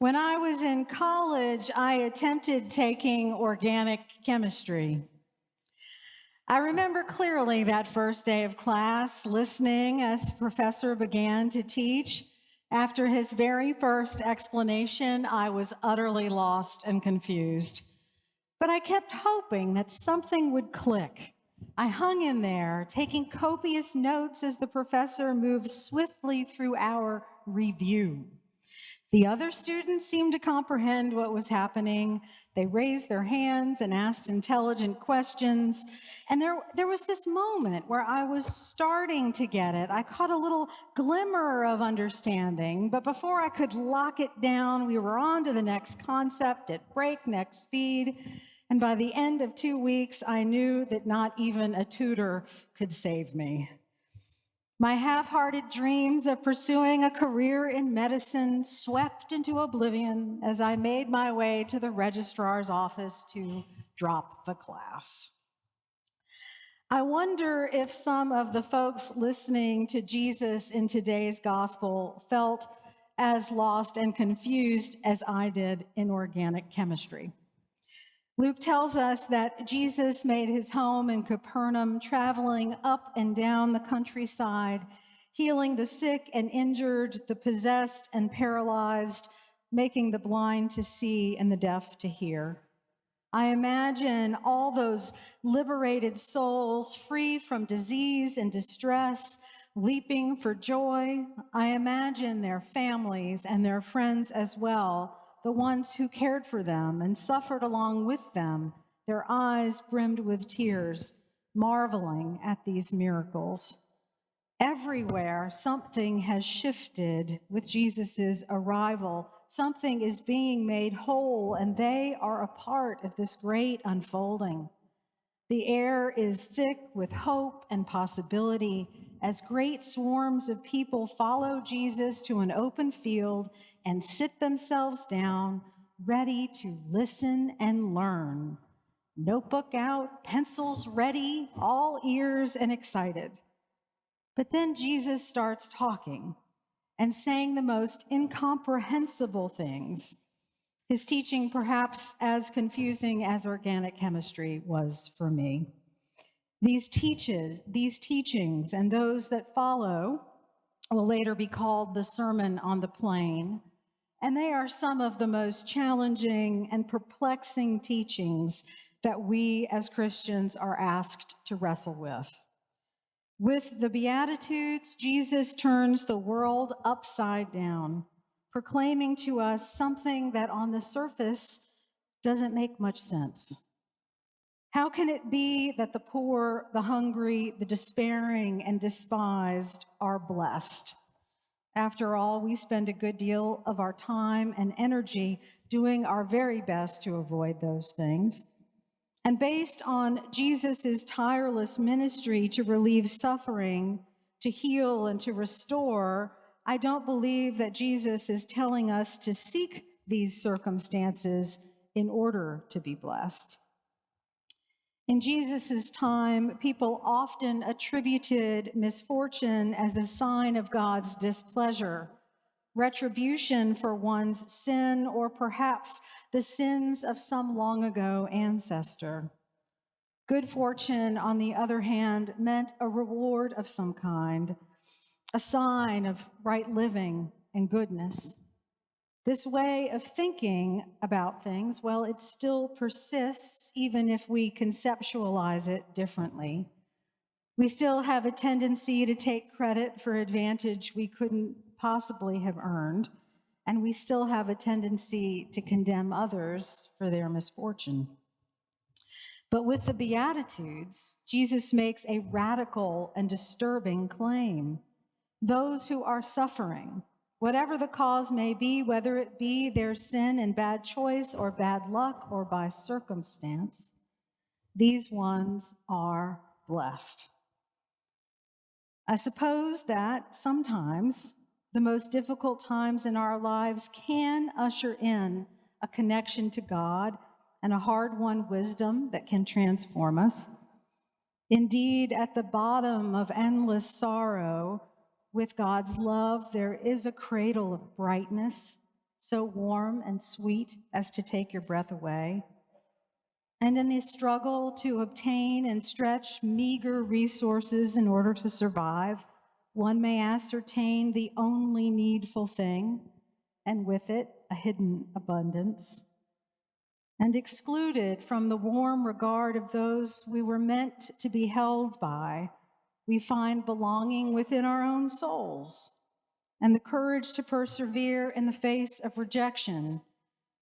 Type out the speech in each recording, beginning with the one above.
When I was in college, I attempted taking organic chemistry. I remember clearly that first day of class, listening as the professor began to teach. After his very first explanation, I was utterly lost and confused. But I kept hoping that something would click. I hung in there, taking copious notes as the professor moved swiftly through our review. The other students seemed to comprehend what was happening. They raised their hands and asked intelligent questions. And there was this moment where I was starting to get it. I caught a little glimmer of understanding, but before I could lock it down, we were on to the next concept at breakneck speed. And by the end of 2 weeks, I knew that not even a tutor could save me. My half-hearted dreams of pursuing a career in medicine swept into oblivion as I made my way to the registrar's office to drop the class. I wonder if some of the folks listening to Jesus in today's gospel felt as lost and confused as I did in organic chemistry. Luke tells us that Jesus made his home in Capernaum, traveling up and down the countryside, healing the sick and injured, the possessed and paralyzed, making the blind to see and the deaf to hear. I imagine all those liberated souls free from disease and distress, leaping for joy. I imagine their families and their friends as well, the ones who cared for them and suffered along with them, their eyes brimmed with tears, marveling at these miracles. Everywhere, something has shifted with Jesus' arrival. Something is being made whole, and they are a part of this great unfolding. The air is thick with hope and possibility as great swarms of people follow Jesus to an open field and sit themselves down, ready to listen and learn. Notebook out, pencils ready, all ears and excited. But then Jesus starts talking and saying the most incomprehensible things. His teaching, perhaps as confusing as organic chemistry was for me. These teachings, and those that follow will later be called the Sermon on the Plain, and they are some of the most challenging and perplexing teachings that we as Christians are asked to wrestle with. With the Beatitudes, Jesus turns the world upside down, proclaiming to us something that on the surface doesn't make much sense. How can it be that the poor, the hungry, the despairing, and despised are blessed? After all, we spend a good deal of our time and energy doing our very best to avoid those things. And based on Jesus' tireless ministry to relieve suffering, to heal, and to restore, I don't believe that Jesus is telling us to seek these circumstances in order to be blessed. In Jesus' time, people often attributed misfortune as a sign of God's displeasure, retribution for one's sin, or perhaps the sins of some long ago ancestor. Good fortune, on the other hand, meant a reward of some kind, a sign of right living and goodness. This way of thinking about things, well, it still persists even if we conceptualize it differently. We still have a tendency to take credit for advantage we couldn't possibly have earned, and we still have a tendency to condemn others for their misfortune. But with the Beatitudes, Jesus makes a radical and disturbing claim. Those who are suffering, whatever the cause may be, whether it be their sin and bad choice or bad luck or by circumstance, these ones are blessed. I suppose that sometimes the most difficult times in our lives can usher in a connection to God and a hard-won wisdom that can transform us. Indeed, at the bottom of endless sorrow, with God's love, there is a cradle of brightness, so warm and sweet as to take your breath away. And in the struggle to obtain and stretch meager resources in order to survive, one may ascertain the only needful thing, and with it, a hidden abundance. And excluded from the warm regard of those we were meant to be held by, we find belonging within our own souls and the courage to persevere in the face of rejection,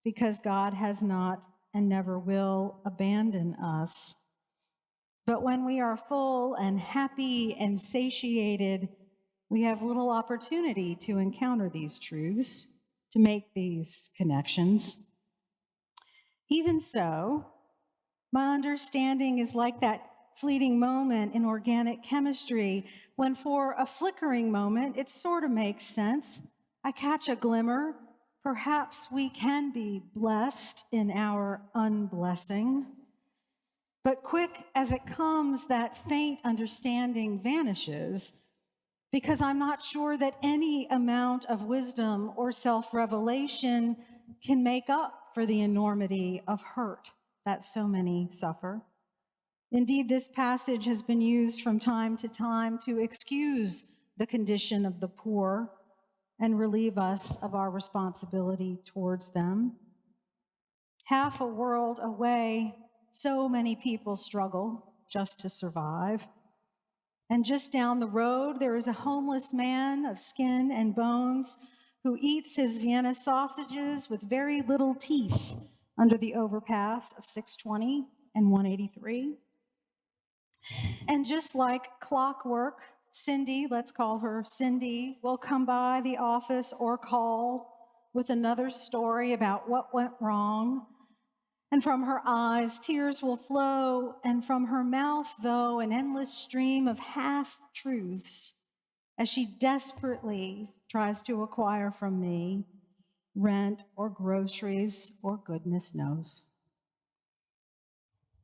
because God has not and never will abandon us. But when we are full and happy and satiated, we have little opportunity to encounter these truths, to make these connections. Even so, my understanding is like that fleeting moment in organic chemistry when for a flickering moment it sort of makes sense. I catch a glimmer. Perhaps we can be blessed in our unblessing. But quick as it comes, that faint understanding vanishes, because I'm not sure that any amount of wisdom or self-revelation can make up for the enormity of hurt that so many suffer. Indeed, this passage has been used from time to time to excuse the condition of the poor and relieve us of our responsibility towards them. Half a world away, so many people struggle just to survive. And just down the road, there is a homeless man of skin and bones who eats his Vienna sausages with very little teeth under the overpass of 620 and 183. And just like clockwork, Cindy, let's call her Cindy, will come by the office or call with another story about what went wrong. And from her eyes, tears will flow, and from her mouth, though, an endless stream of half-truths as she desperately tries to acquire from me rent or groceries or goodness knows.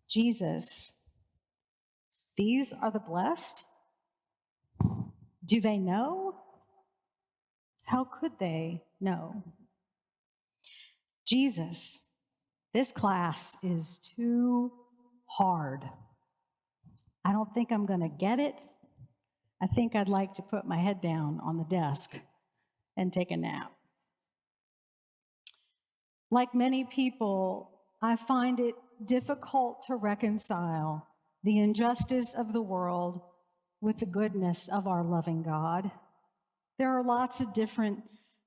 Jesus, these are the blessed? Do they know? How could they know? Jesus, this class is too hard. I don't think I'm going to get it. I think I'd like to put my head down on the desk and take a nap. Like many people, I find it difficult to reconcile the injustice of the world with the goodness of our loving God. There are lots of different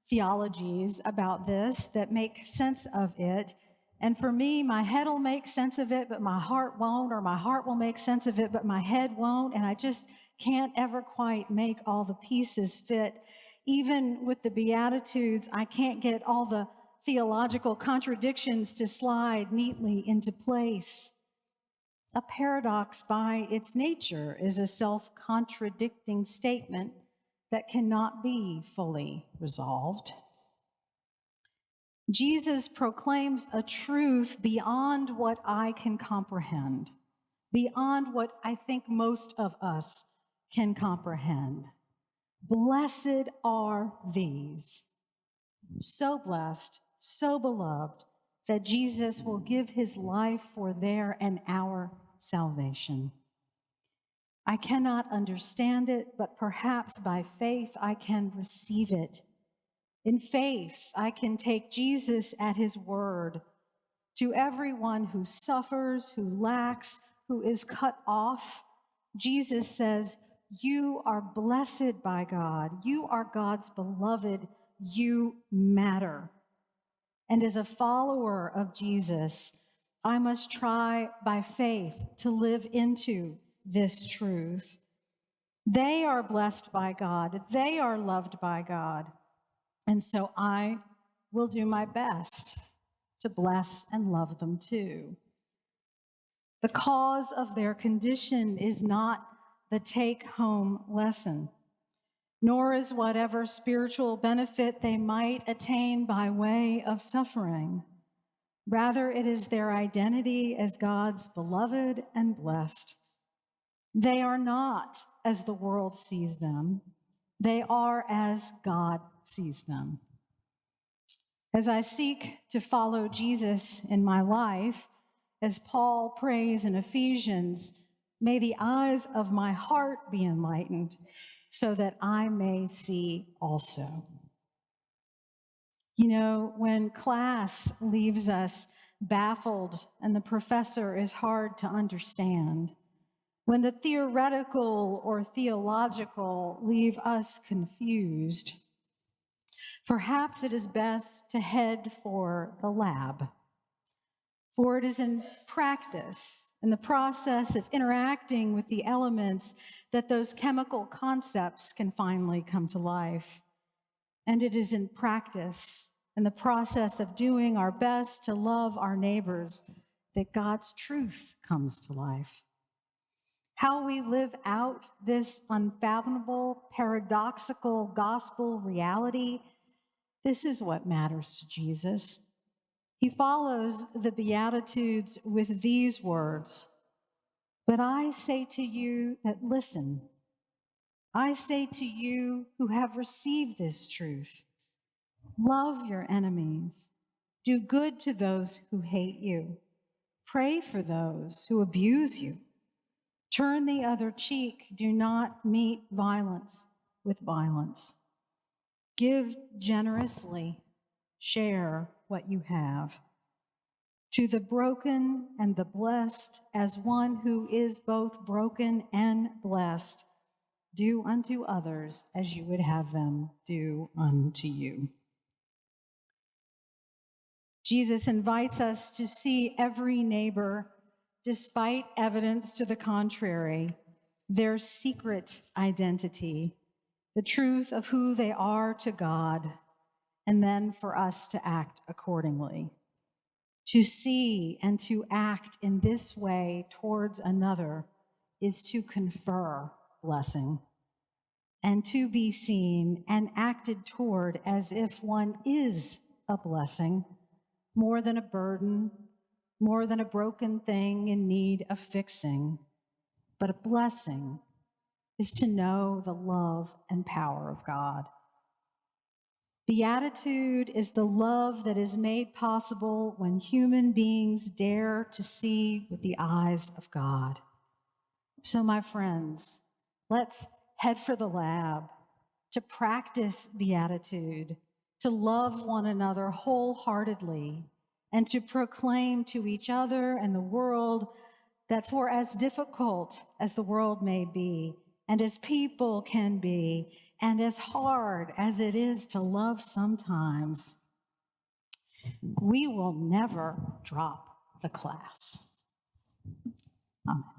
theologies about this that make sense of it. And for me, my head will make sense of it, but my heart won't, or my heart will make sense of it, but my head won't. And I just can't ever quite make all the pieces fit. Even with the Beatitudes, I can't get all the theological contradictions to slide neatly into place. A paradox by its nature is a self-contradicting statement that cannot be fully resolved. Jesus proclaims a truth beyond what I can comprehend, beyond what I think most of us can comprehend. Blessed are these, so blessed, so beloved, that Jesus will give his life for their and our salvation. I cannot understand it, but perhaps by faith I can receive it. In faith, I can take Jesus at his word. To everyone who suffers, who lacks, who is cut off, Jesus says, you are blessed by God. You are God's beloved. You matter. And as a follower of Jesus, I must try by faith to live into this truth. They are blessed by God. They are loved by God. And so I will do my best to bless and love them too. The cause of their condition is not the take-home lesson, nor is whatever spiritual benefit they might attain by way of suffering. Rather, it is their identity as God's beloved and blessed. They are not as the world sees them. They are as God sees them. As I seek to follow Jesus in my life, as Paul prays in Ephesians, may the eyes of my heart be enlightened so that I may see also. You know, when class leaves us baffled and the professor is hard to understand, when the theoretical or theological leave us confused, perhaps it is best to head for the lab. For it is in practice, in the process of interacting with the elements, that those chemical concepts can finally come to life. And it is in practice, in the process of doing our best to love our neighbors, that God's truth comes to life. How we live out this unfathomable, paradoxical gospel reality, this is what matters to Jesus. He follows the Beatitudes with these words, "But I say to you that listen, I say to you who have received this truth, love your enemies, do good to those who hate you, pray for those who abuse you, turn the other cheek, do not meet violence with violence. Give generously, share what you have. To the broken and the blessed, as one who is both broken and blessed, do unto others as you would have them do unto you." Jesus invites us to see every neighbor, despite evidence to the contrary, their secret identity, the truth of who they are to God, and then for us to act accordingly. To see and to act in this way towards another is to confer blessing, and to be seen and acted toward as if one is a blessing, more than a burden, more than a broken thing in need of fixing, but a blessing is to know the love and power of God. Beatitude is the love that is made possible when human beings dare to see with the eyes of God. So, my friends, let's head for the lab to practice beatitude, to love one another wholeheartedly, and to proclaim to each other and the world that for as difficult as the world may be, and as people can be, and as hard as it is to love sometimes, we will never drop the class. Amen.